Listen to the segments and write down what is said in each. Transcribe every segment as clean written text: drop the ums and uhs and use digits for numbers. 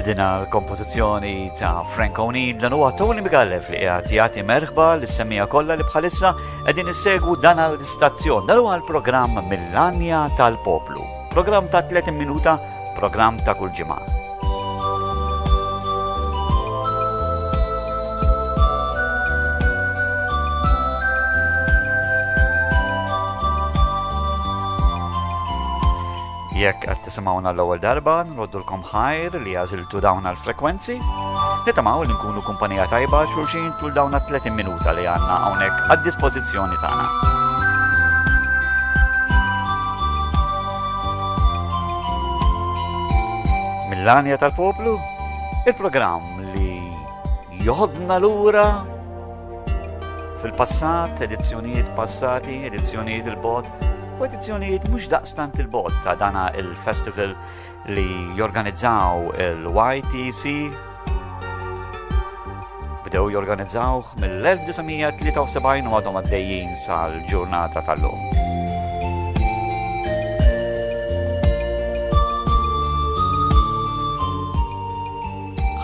Dina l-kompożizzjoni ta' Frank O'Neill dan huwa Tony Migallef li qiegħed jagħti merħba lis-semmija kollha li bħalissa qegħdin issegwu dan l-istazzjon. Dan huwa l-programm Mill-Anja tal-Poplu. Programm ta' 30 minuta, programm ta' kull ġimgħa. Jekk qed tisimgħuna l-ewwel darba, nroddulkom ħajr li għażiltu dawn l-frekwenzi. Nitamaw li nkunu kumpanija tajba xulxin tul dawn 30 minuta li għandna hawnhekk għad-dispożizzjoni tagħna. Mill-Anja tal-Poplu, il-programm li joħodna lura fil-passat, edizzjonijiet passati, edizzjonijiet il-bot, u edizzjonijiet mhux daqstant il-bot ta' dana il-festival li jorganizzaw il-YTC. Bdew jorganizzawh mill-1973 u għadhom għaddejjin sal-ġurnata tal-lum.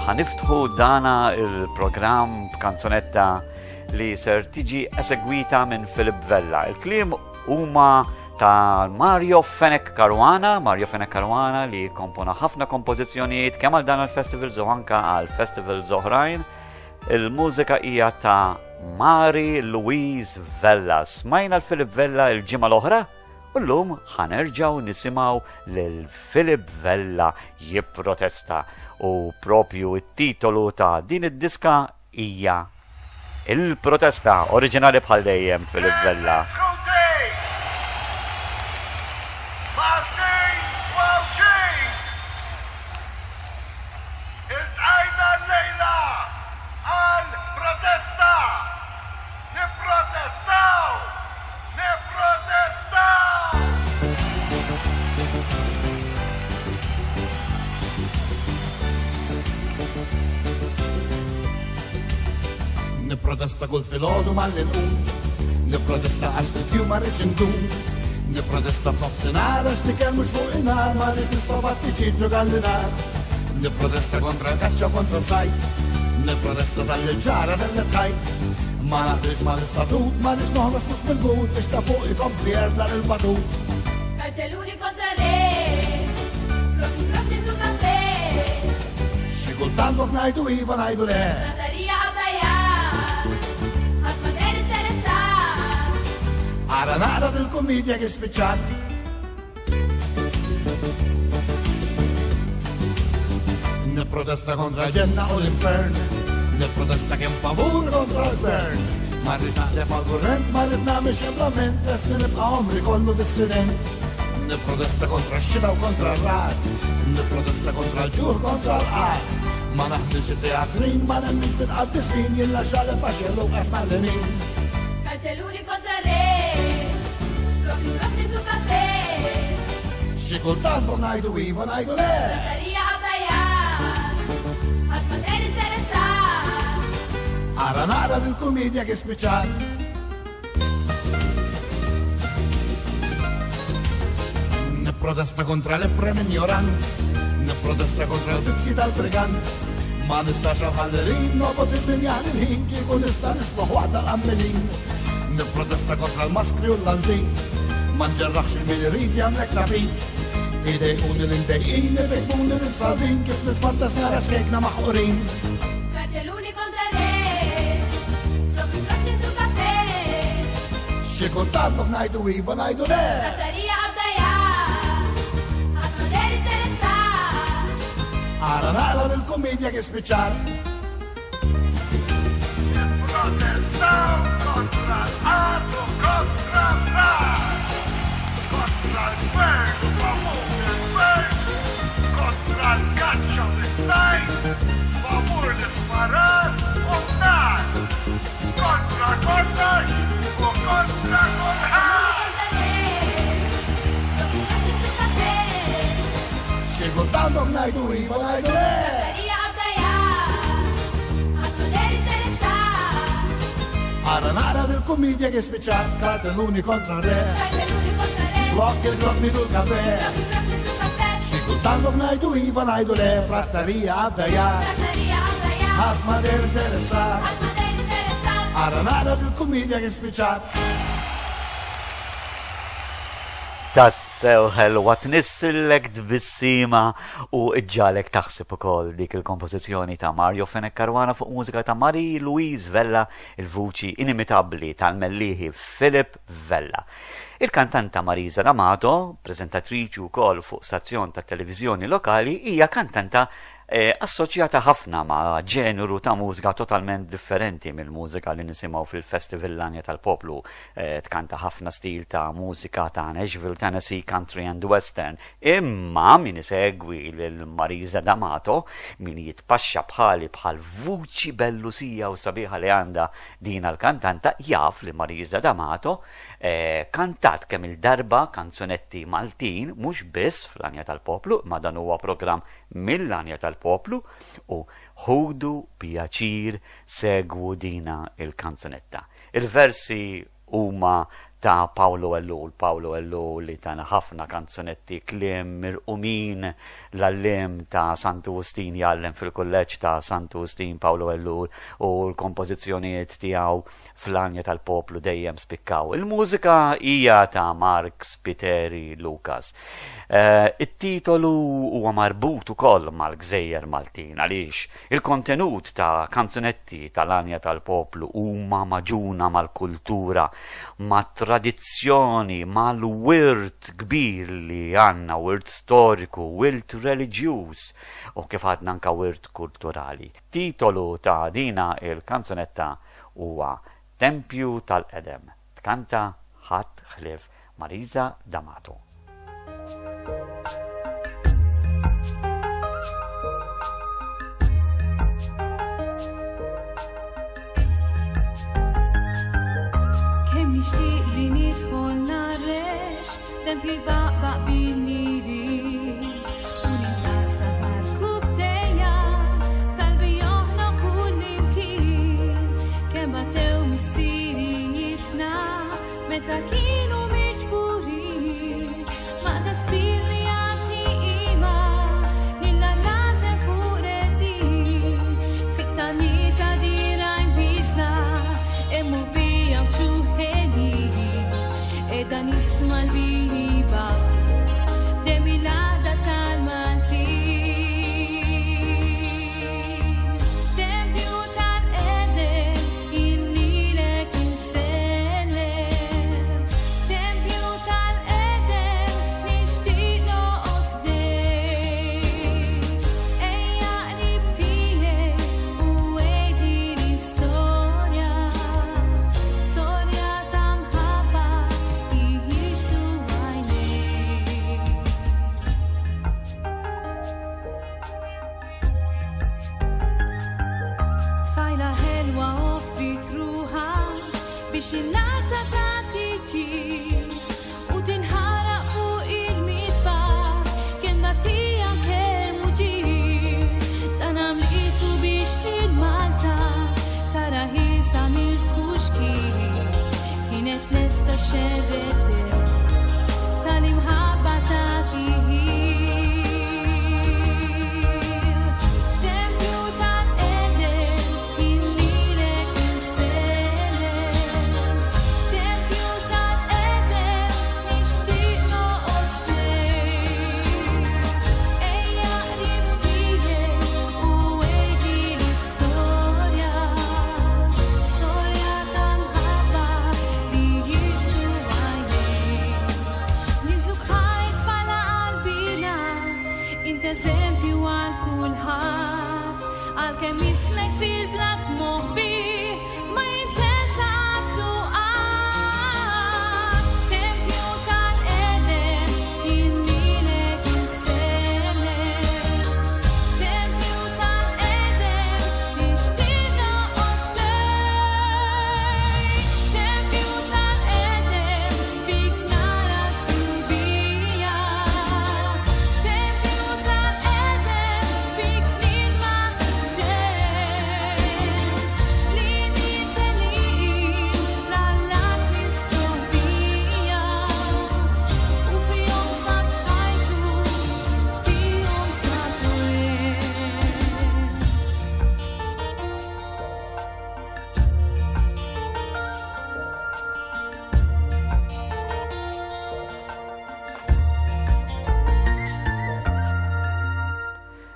Ħaniftħu dana il-programm b'kanzonetta li ser tiġi esegwita minn Philip Vella. Il-kliem huma ta' Mario Fenek Caruana li kompona ħafna kompożizzjonijiet kemm għal dan il-festival u anke għal festivals oħrajn. Il-mużika hija ta' Mari Louise Vella. Smajna l-Philip Vella il-ġimgħa l-oħra u llum ħanerġgħu nisimgħu lil Philip Vella jipprotesta u propju it-titolu ta' din id-diska hija Il-protesta oriġinali bħal dejjem Philip Vella. Nipprotesta kull filgħodu mal-inqum, nipprotesta għax fil-kjuma rridx indum, nipprotesta f'nofsinhar għax nikel mhux fuq in-nar ma rrid nisfa' tiġi gallinar. Nipprotesta kontra l-kaċċa kontra s-sajt, nipprotesta tal-ġara tal-tħajt, ma naqbilx mal-istatut, ma rridx noħroġ fuq mill-but biex ta' fuq ikompli jerda lill-batut. Kartelluni kontra re, propri tu kafe. Xi kultant kif ngħidu iva ngħidu le. Ara nara dil-komedja che spiċċat. Nipprotesta kontra l-ġenna u l-infern, nipprotesta kemm favur kontra l-gvern. Ma rrid naqlef għal-kurrent, ma rrid nagħmel xemplament, lest li nibqa' għomri kollu dissident. Nipprotesta kontra x-xita u kontra r-rad, nipprotesta kontra l-ġuħ kontra l-qad. Ma naħdilx it-teatrin, ma nemmix bil-qaddisin, jilla xaleb baxellu qasma l-nin. Kartelluni kontra re, propri tu kafe. Xi kultant kif ngħidu iva ngħidu le. Lotterija għaddajjat, ħadd ma dejn interessat. Ara nara dil-komedja che spiċċat. Nipprotesta kontra l-eprem ignorant, nipprotesta kontra l-vizzi tal-brigant. Ma nistax għal-ħallerin, nobot il-binjan il-ħin, kieku nista' nisma' waħda l-ammelin. Nipprotesta kontra l-maskri u l-lanzin, ma nġerraħx il-milirid jamlek nabit. Idejquni l-indejqin, idejquni l-sabin, kif nitfattas nara xkekna maħurin. Kartelluni kontra re, propri tu kafe. Xi kultant kif ngħidu iva ngħidu le. Lotterija għaddajjat, ħadd ma dejn interessat. Ara nara dil-komedja che spiċċat. Protestaw kontra l-għadu, kontra l-għad, kontra l-gvern, favur l-gvern, kontra l-kaċċa l-sajt, favur l-isparat u n-nar, kontra kollox u kontra kulħadd. Xi kultant kif ngħidu iva ngħidu le. Lotterija għaddajjat, ħadd ma dejn interessat. Ara nara dil-komedja che spiċċat. Kartelluni kontra re, Kartelluni kontra re, blokk il-blokk nidu l-kafe. propri tu kafe. Xi Kultantom najdu iva najdu le, frattarija għabdajar. Trattoria għabdaja, Ħadd ma der interessat, għadma dejn interessat. għara nara il-kumidja kif spiċat. Tassew ħelwa tnissillek tbissima u iġġalek taħseb ukoll dik il-kompożizzjoni ta' Mario Fenek Caruana fuq mużika ta' Marie Louise Vella, il-vuċi inimitabbli tal-mellieħi Philip Vella. Il-kantanta Marisa D'Amato, prezentatriċi wkoll fuq stazzjon ta' televiżjoni lokali, hija kantanta assoċjata ħafna ma' ġeneru ta' mużika totalment differenti mill-mużika li nisimgħu fil-Festival Lanja tal-Poplu. Tkanta ħafna stil ta' mużika ta' Nashville, Tennessee, Country and Western. Imma min isegwi lil Marisa D'Amato, min jitpaxxa bħal vuċi bellusija u sabiħa li għandha din l-kantanta, jaf li Marisa D'Amato kantat kemm il-darba kanzonetti Maltin, mhux biss fl-Lanja tal-Poplu, ma dan huwa programm mill-Lanja tal-Poplu u ħudu pjaċir segwu dina il-kanzonetta. Il-versi huma ta' Paolo Ellu li tana ħafna kanzonetti kliem mirqumin l-allim ta' Sant'Agustin jallem fil-kolleġġ ta' Sant'Agustin Paolo Ellu u l-kompożizzjonijiet tiegħu fl-Lanja tal-Poplu dejjem spikkaw. Il-mużika hija ta' Mark Spiteri Lucas. It-titolu huwa marbut ukoll mal-Gżejjer Maltin għaliex il-kontenut ta' kanzunetti tal-Lanja tal-Poplu huma maġuna mal-kultura, ma' tradizzjoni, mal-wirt kbir li għandna, wirt storiku, wirt reliġjuż u kif għadna anke wirt kulturali. Titolu ta' dina il-kanzunetta huwa Tempju tal-Edem. Tkanta ħadd ħlief Marisa D'Amato. Nixtieq li nidħol narrex tempju jbaqbaq bin-niri u nintasa bħal-kub tejja talbi joħloq kull imkien kemm għatew missierijietna meta kienu miġburin maqda sbir li jagħti qima lill-allate fuq redin fit-taniet ta' dirajn bisna emmu bija wċuħ dan isma l-biba demilada tal-Maltin. Tempju tal-Edem il-lilek insellem. Tempju tal-Edem nixtieq noqgħod dejn. Ejja qrib tiegħi u għedi l-istorja, storja ta' mħabba tfajla ħelwa offrit ruħa biex il-narta ta' tiġi u tinħaraq fuq il-midba kien tija kemm uġi dan għamlitu biex lil-Malta tara ħilsa mill-kuxki kienet lesta xerredem tal-imħabba ta' tiħi.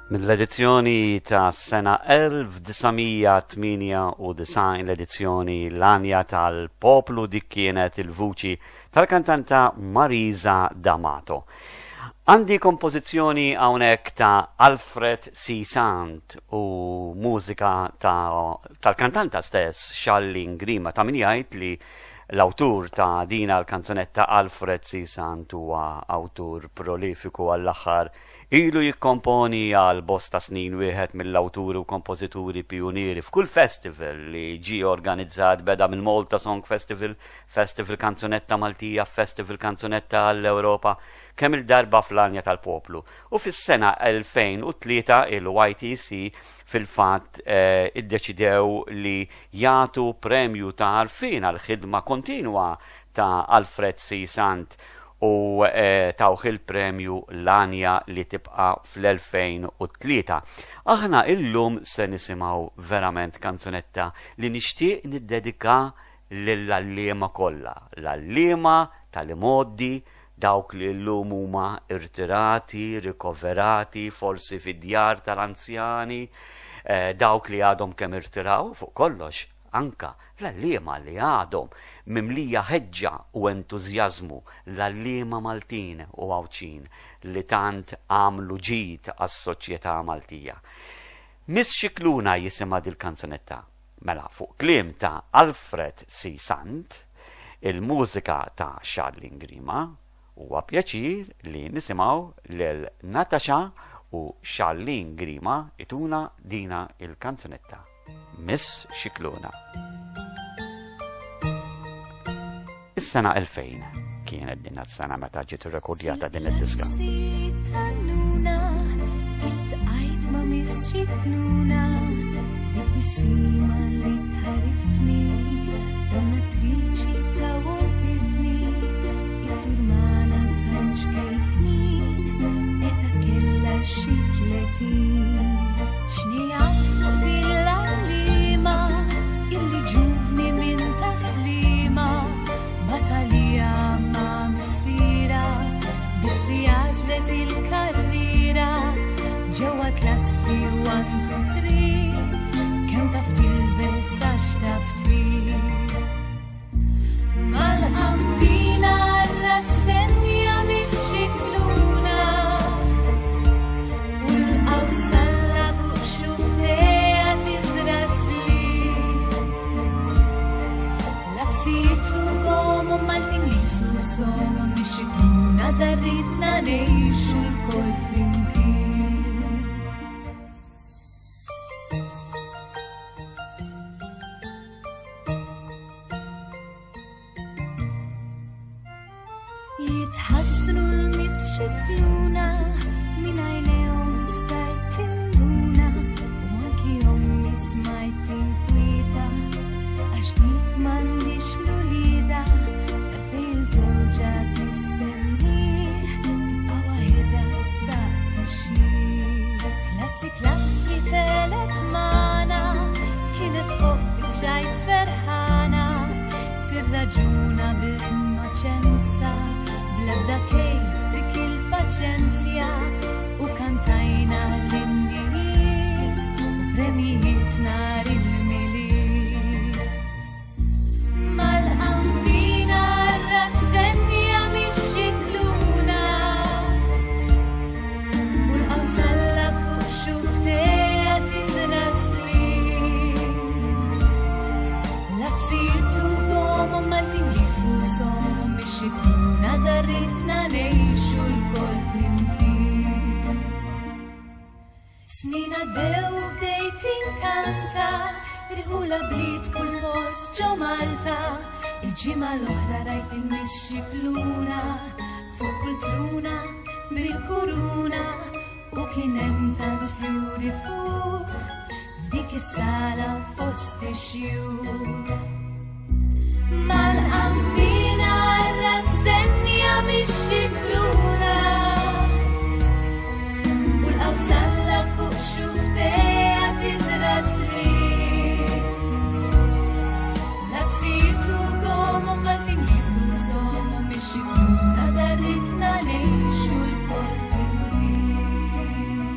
Mill-edizzjoni ta' sena 1998 l-edizzjoni l-anja tal-poplu dik kienet il-vuċi tal-kantanta Marisa D'Amato. Għandi kompożizzjoni hawnhekk ta' Alfred C. Sant u mużika tal-kantanta stess Charlie Grima ta' min jgħid li l-awtur ta' dina l-kanzonetta Alfred C. Sant huwa awtur prolifiku għall-aħħar ilu jikkomponi għal bosta snin wieħed mill-awturi u kompożituri pionieri f'kull festival li ġi organizzat beda minn Malta Song Festival, Festival Kanzunetta Maltija, Festival Kanzunetta għall-Ewropa, kemm il-darba fl-Anja tal-Poplu. U fis-sena 2003 il-YTC fil-fatt iddeċidew li jagħtu premju ta' għarfien għal-ħidma kontinwa ta' Alfred C. Sant u tawħ il-premju l-anja li tibqa fl-2003. Aħna illum se nisimaw verament kanzunetta li nixtieq niddedika lill-allima kollha, l-allima tal-imoddi, dawk li llum huma irtirati, rikoverati, forsi fid-djar tal-anzjani, dawk li għadhom kemm irtiraw fuq kollox, anka l-allima li għadhom mimlija ħeġġa u entużjażmu, l-allima Maltin u Għawċin li tant għamlu ġid għas-soċjetà Maltija. Miss Xikluna jisimha dil-kanzunetta, mela fuq kliem ta' Alfred C. Sant, il-mużika ta' Charlie Grima, huwa pjaċir li nisimgħu lil Natasha u Charlie Grima ituna dina il-kanzunetta. Miss Xikluna. Is-sena 2000 kienet din is-sena meta ġiet irrekordjata din id-diska. Iltqajt ma' Miss Xikluna, bit-bissima li tħarisni, donatriċi ta' Walt Disney, id-durmana tħanġ kejknin, eta kella xi 30. X'nijat fuq din l-għallima, illi ġuvni minn taslima, batalija ma' missira, bissi għazlet il-karriera, ġewwa klassi 1, 2, 3, kemm taf tilbes għax taf trid. Mal-qambina rassenja Miss Xikluna, u l-qawsalla fuq xufteja tiżrasli. Labsijiet u gom u Maltin li susom u Miss Xikluna darritna ngħixu l-kol flimkien. Jitħassnu l-Miss Xikluna min għajnejhom stajt tinruna, u anki ommi smajt tinkwieta għax lik m'għandix lulida ta' fejn żewġa tistennih tibqa' waħedha daqt ixxir. Klassi telet magħna kienet ħobb ġajt ferħana, tirraġuna bil-innoċenza bl-ebda kejn dik il-paċenzja, u kantajna l-indijiet u premijiet nar il-miliet. Mal-qambina rassenja Miss Xikluna, u l-qawsalla fuq xufteja tiżrasli. Labsijiet u gom u Maltin li susom u Miss Xikluna darritna ngħixu l-kol flimkien. Snin għaddew bdejt inkanta, irħula bliet kull post ġo Malta, il-ġimgħa l-oħra rajt il-Miss Xikluna fuq kull truna bil-kuruna, u kien hemm tant fjuri fuq f'dik is-sala fost ix-xjur. Mal-qambina rassenja Miss Xikluna, u l-qawsalla fuq xufteja tiżrasli. Labsijiet u gom u Maltin li susom u Miss Xikluna darritna ngħixu l-kol flimkien.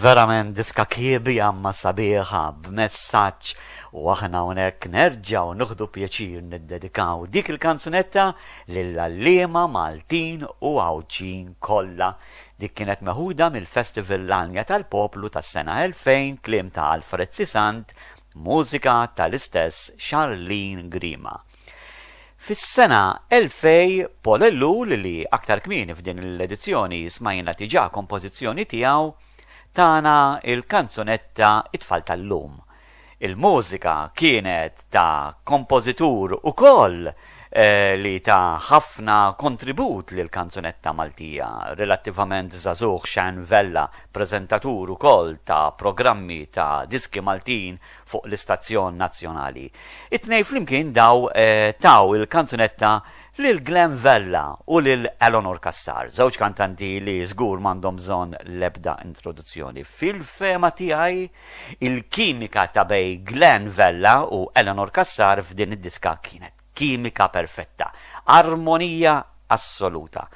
verament diska kiebi għamma sabiħa b'messaġġ u aħna hawnhekk nerġgħu nieħdu pjaċir niddedikaw dik il-kanzunetta lill-allima Maltin u Għawġin kollha. Dik kienet meħuda mill-Festival Lanja tal-Poplu tas-sena 2000, kliem ta' Alfred Sisant, mużika tal-istess Charlene Grima. Fis-sena 2000 Paul Ellul li aktar kmieni f'din l-edizzjoni smajna diġà kompożizzjoni tiegħu tana il-kanzunetta It-tfal tal-lum. Il-mużika kienet ta' kompożitur ukoll li ta' ħafna kontribut lil kanzunetta Maltija, relattivament żagħżugħ Xan Vella, preżentatur ukoll ta' programmi ta' diski Maltin fuq l-istazzjon nazzjonali. It-tnejn flimkien taw il-kanzunetta lil Glenn Vella u lil Eleanor Kassar, żewġ kantanti li żgur m'għandhom bżonn l-ebda introduzzjoni. Fil-fema tiegħi il-kimika ta' bej Glenn Vella u Eleanor Kassar f'din id-diska kienet kimika perfetta, armonija assoluta.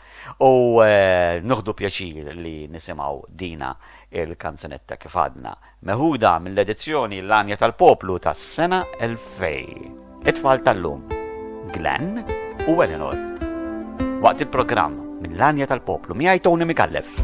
U nuħdu pjaċir li nisimaw dina il-kanzunetta kif għadna meħuda mill-edizzjoni l-Anja tal-Poplu tas-sena 2000. It-tfal tal-lum, Glenn u Eleanor. Waqt il-programm mill-Anja tal-Poplu miegħi Tony Mikallef.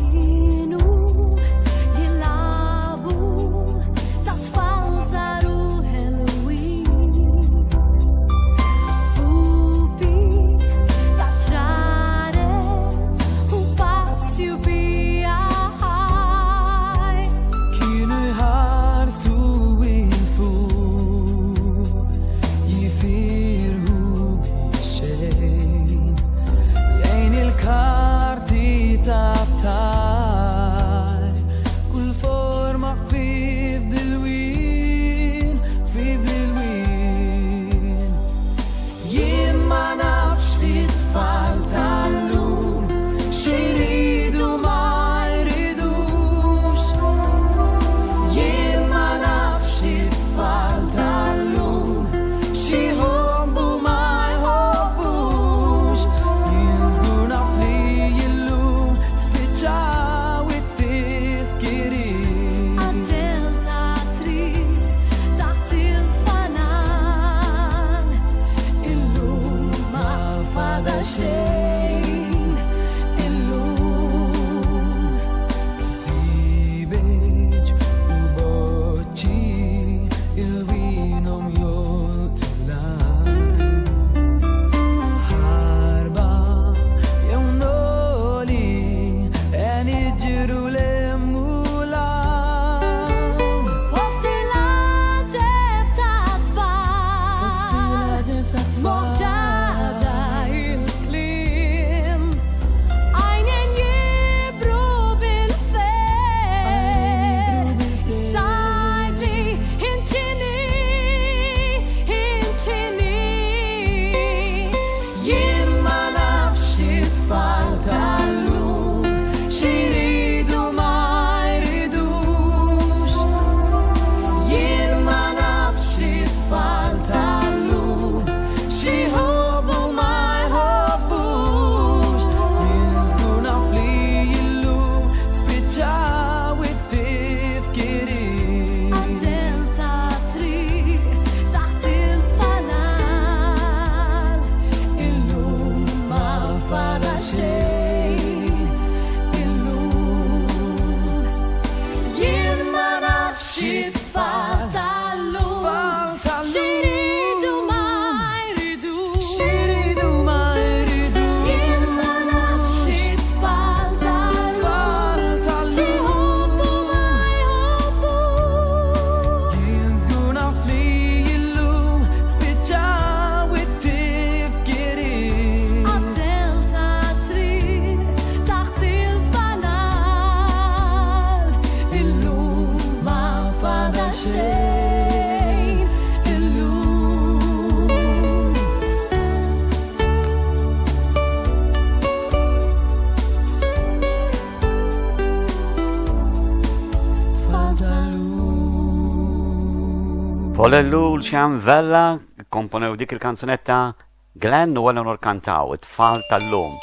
Paul Ellul, Xan Vella komponew dik il-kanzunetta, Glenn u Eleanor kantaw It-tfal tal-lum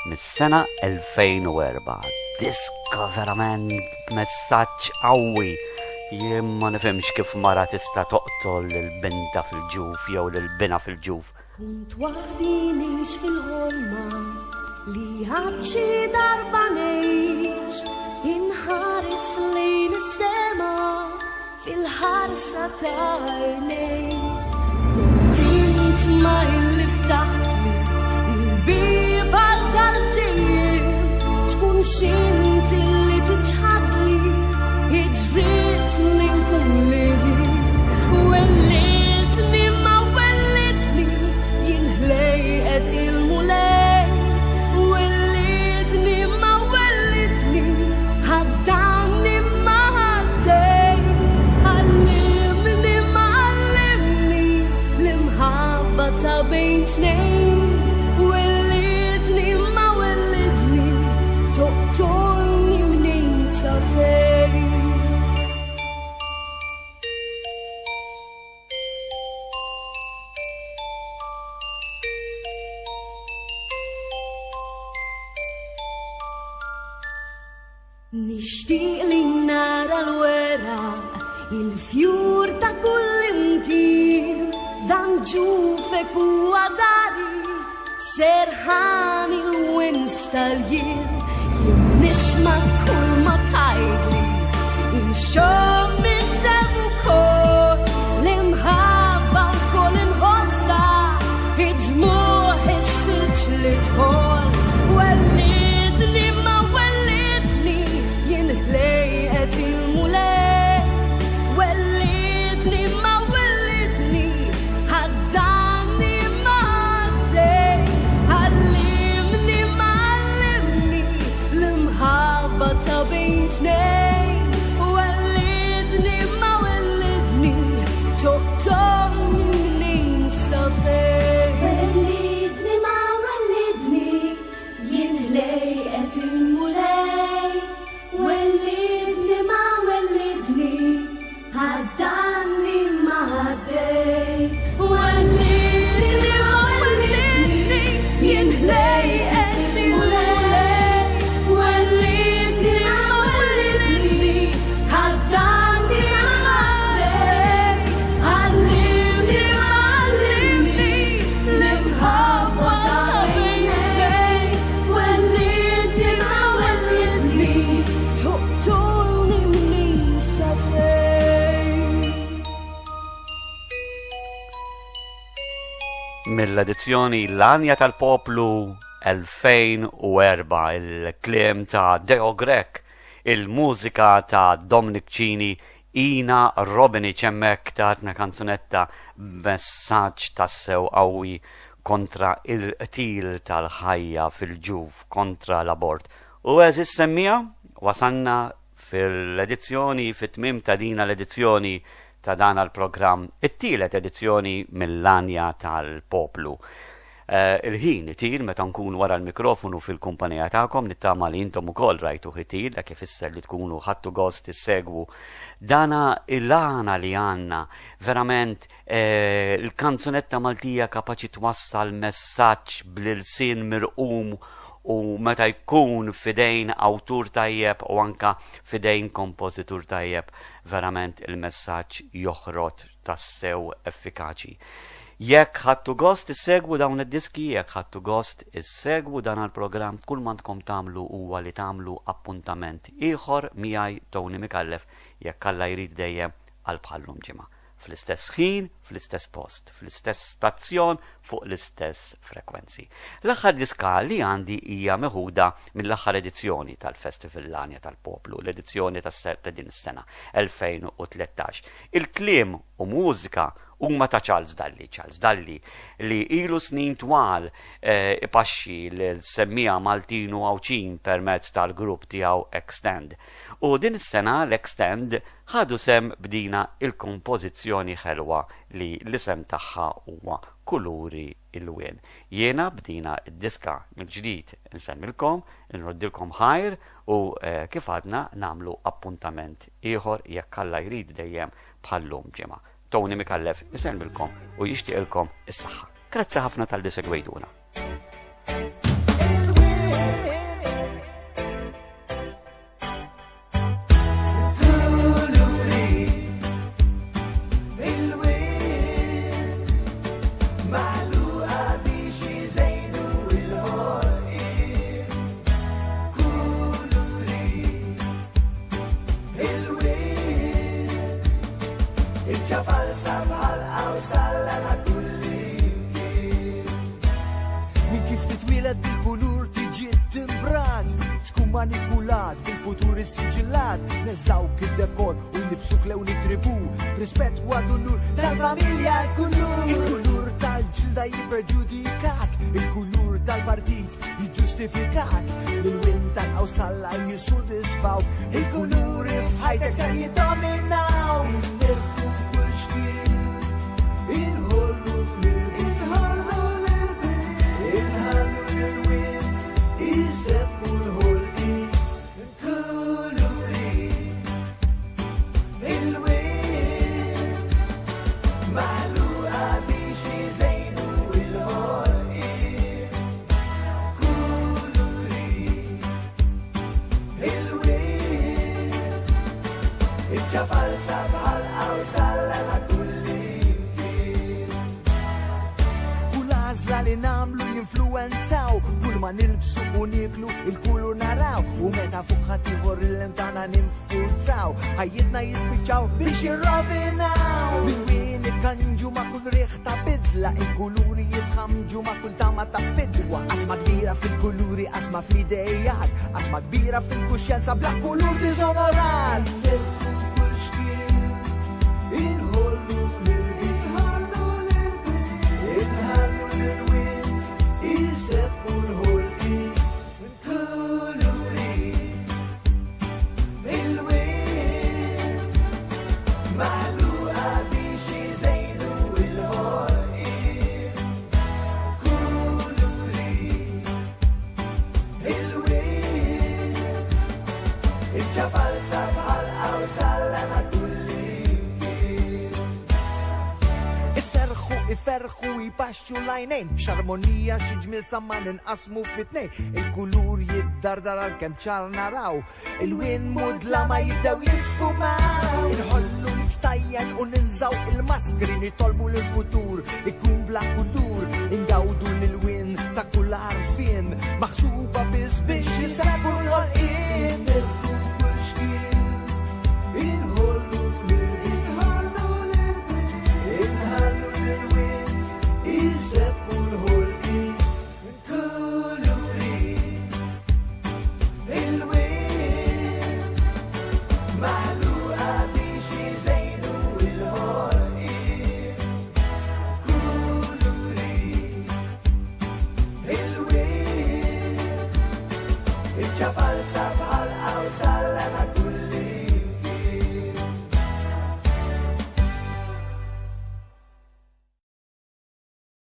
mis-sena 2004. diska verament messaġġ qawwi. Jien ma nifhimx kif mara tista' toqtol il-binta fil-ġuf jew lil-bina fil-ġuf. Kunt waħdi nix fil-ħolma li ħadxi darba ngħix inħares lejn is-sema fil-ħarsa ta' għajnejk. Kunt ma illi ftaħtli il-biba tal-ġejjien tkun xinti li tiċħadli iġrit li nkun liħi wellitni ma wellitni jinħlejqet il-mulej wellitni ma wellitni ħaddanni ma ħaddej għallimni ma għallimni l-imħabba ta' bejn tnejn wellitni ma wellitni toqtolni mnejn sa fejn. Nishtiq li nara l-wera il-fjur ta' kull imkien dan ġufek u għadari serħan il-wins tal-jien jien nisma kull ma tajli inxom minn dem ukoll l-imħabba u koll imħossa iġmuħ is-silġ li tħol wellidni ma wellidni jinħlejqet il-mulej wellidni ma wellidni ħaddanni ma ħaddej għallimni ma għallimni l-imħabba ta' bejn tnejn wellidni ma wellidni toqtolni mnejn sa fejn. Wellidni ma wellidni jinħlejqet il-mulej wellidni ma wellidni ħaddanni ma ħaddej wellidni ma wellidni jinħlejqet il-mulej wellidni ma wellidni ħaddanni ma ħaddej għallimni ma għallimni l-imħabba ta' bejn tnejn wellidni ma wellidni toqtolni mnejn sa fejn. Mill-edizzjoni L-Anja tal-Poplu 2004 il-kliem ta' Deo Grek, il-mużika ta' Dominic Cini, Ina Robini ċemmek tatna kanzunetta messaġġ tassew qawwi kontra il-qtil tal-ħajja fil-ġuf kontra l-abort. U eżis semmija wasanna fil-edizzjoni fit-tmim ta' dina l-edizzjoni ta' dan l-programm, it-tielet edizzjoni mill-Anja tal-Poplu. Il-ħin itil meta nkun wara l-mikrofonu fil-kumpanija tagħkom nittama li intom ukoll rajtu ħitil dak ifisser li tkunu ħadtu gost issegwu dana il-għana li għandna verament il-kanzunetta Maltija kapaċi twassal messaġġ bl-irsien mirqum u meta jkun fidejn awtur tajjeb u anka fidejn kompożitur tajjeb verament il-messaġġ joħroġ tassew effikaċi. Jekk ħadtu gost issegwu dawn id-diski, jekk ħadtu gost issegwu dan il-programm, kull ma tkom tagħmlu huwa li tagħmlu appuntament ieħor miegħi Tony Mikallef jekk Alla jrid dejjem għal bħallum ġimgħa. Fl-istess ħin, fl-istess post, fl-istess stazzjon, fuq l-istess frekwenzi. L-aħħar diska li għandi hija meħuda mill-aħħar edizzjoni tal-Festival L-Anja tal-Poplu, l-edizzjoni tas-sert din is-sena 2013. Il-kliem u mużika huma ta' Charles Dalli li ilu snin twal ipaxxi l-semmija Maltinu Awċin permezz tal-grupp tiegħu Extend. U din is-sena l-Extend ħadu sem bdina il-kompożizzjoni ħelwa li l-isem tagħha huwa Kuluri il-Wien. Jiena bdina id-diska mill-ġdid insemmilkom, nroddilkom ħajr u kif għadna nagħmlu appuntament ieħor jekk Alla jrid dejjem bħallum ġimgħa. Tony Mikallef isemmilkom u jixtieqilkom is-saħħa. Grazzi ħafna tal-disegwejtuna. il-ġabal sabħal għaw sallana kullimkien. Min kif titwieled bil-kulur tiġi timbrat, tkun manipulat bil-futur is-siġillat, neżawk id-dekor u nibsuk lew nitribu, rispett għadu l-nur tal-familja l-kulur. Il-kulur tal-ġilda jipreġudikak, il-kulur tal-partit jiġustifikak, il-win tal-għawsalla jisudisfaw, il-kulur f'ħajtek san jiddominaw. Il-nirku kull xkien, il-ħollu l-win, jisebbu l-ħolqin, kuluri, il-win, maħluqa biex jizejnu il-ħolqin, kuluri, il-win, il-ġabal sabħal għaw sallana kullimkien. Kull għazla li namlu jinfluenzaw, kull ma nilbsu u niklu il-kullu naraw, u meta fuq ħaddieħor il-lentana ninfurzaw, ħajjitna jispiċċaw biex jirrovinaw. Min wien ikkanġu ma' kull riħ ta' bidla, il-kuluri jitħamġu ma' kull tama ta' fidwa, asma kbira fil-kuluri, asma fl-idejat, asma kbira fil-kuxjenza bla kulur diżonorat. Nirku kull xkien, inħollu inħallu l-win, jisebbu l-ħolqin, kuluri, il-win, maħluqa biex jizejnu il-ħolqin, kuluri, il-win, il-ġabal sabħal għaw sallana kullimkien. Isserħu, iferħu, jipaxxu lajnejn, x'armonija xi ġmiel samma ninqasmu fit-tnejn, il-kulur jiddardar għal-kemm ċar naraw, il-wien mudla ma jibdew jisfumaw. Inħollu niktajjen u ninżaw il-maskri, nitolbu l-futur, ikun bla kulur, ingawdu l-wien ta' kull arfien, maħsuba biz biex jisrebu l-ħolqien. Nirku kull xkien, inħollu l-win, jisebbu l-ħolqin, kuluri, il-win, maħluqa biex jizejnu il-ħolqin, kuluri, il-win, il-ġabal sabħal għaw sallana kulli.